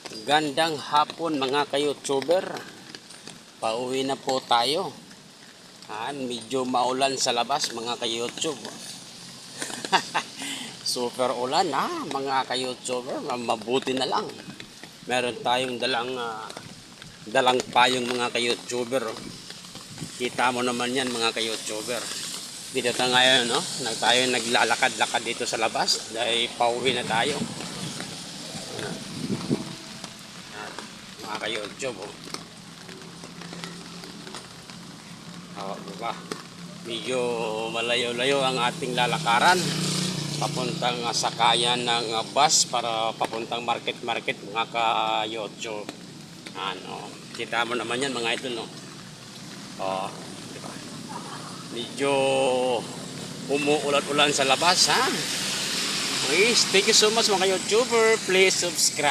Gandang hapon mga ka-YouTuber. Pauwi na po tayo. Medyo maulan sa labas mga ka-YouTube. Super ulan mga ka-YouTuber. Mabuti na lang. Meron tayong dalang payong mga ka-YouTuber. Kita mo naman yan mga ka-YouTuber. Dito tayo ngayon, no? Tayo naglalakad-lakad dito sa labas dahil pauwi na tayo. Mga ka-YouTube, diba? Medyo malayo-layo ang ating lalakaran papuntang sakayan ng bus para papuntang market mga ka-YouTube. Kita mo naman yan mga ito, no? Diba? Medyo umuulan-ulan sa labas, Please, thank you so much mga YouTuber. Please subscribe.